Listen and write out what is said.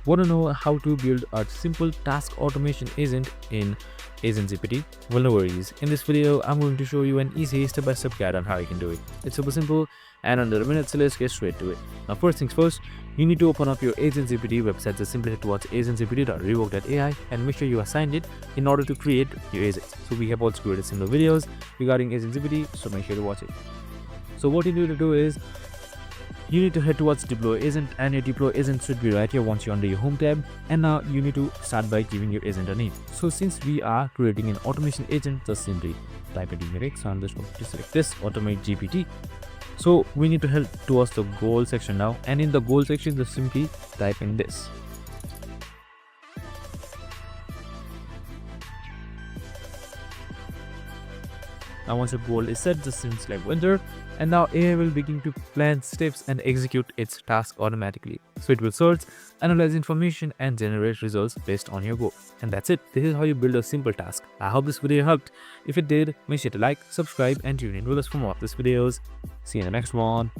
Want to know how to build a simple task automation agent in AgentGPT? Well, no worries. In this video, I'm going to show you an easy step-by-step guide on how you can do it. It's super simple and under a minute, so let's get straight to it. Now, first things first, you need to open up your AgentGPT website. Just simply head towards agentgpt.rework.ai and make sure you are signed in order to create your agents. So we have also created similar videos regarding AgentGPT, so make sure to watch it. So what you need to do is you need to head towards deploy agent, and your deploy agent should be right here once you're under your home tab. And now you need to start by giving your agent a name. So since we are creating an automation agent, just simply type it in here. So I'm just going to select this automate GPT. So we need to head towards the goal section now, and in the goal section just simply type in this. Now once your goal is set, just simply select enter, and now AI will begin to plan steps and execute its task automatically. So it will search, analyze information and generate results based on your goal. And that's it. This is how you build a simple task. I hope this video helped. If it did, make sure to like, subscribe and tune in with us for more of these videos. See you in the next one.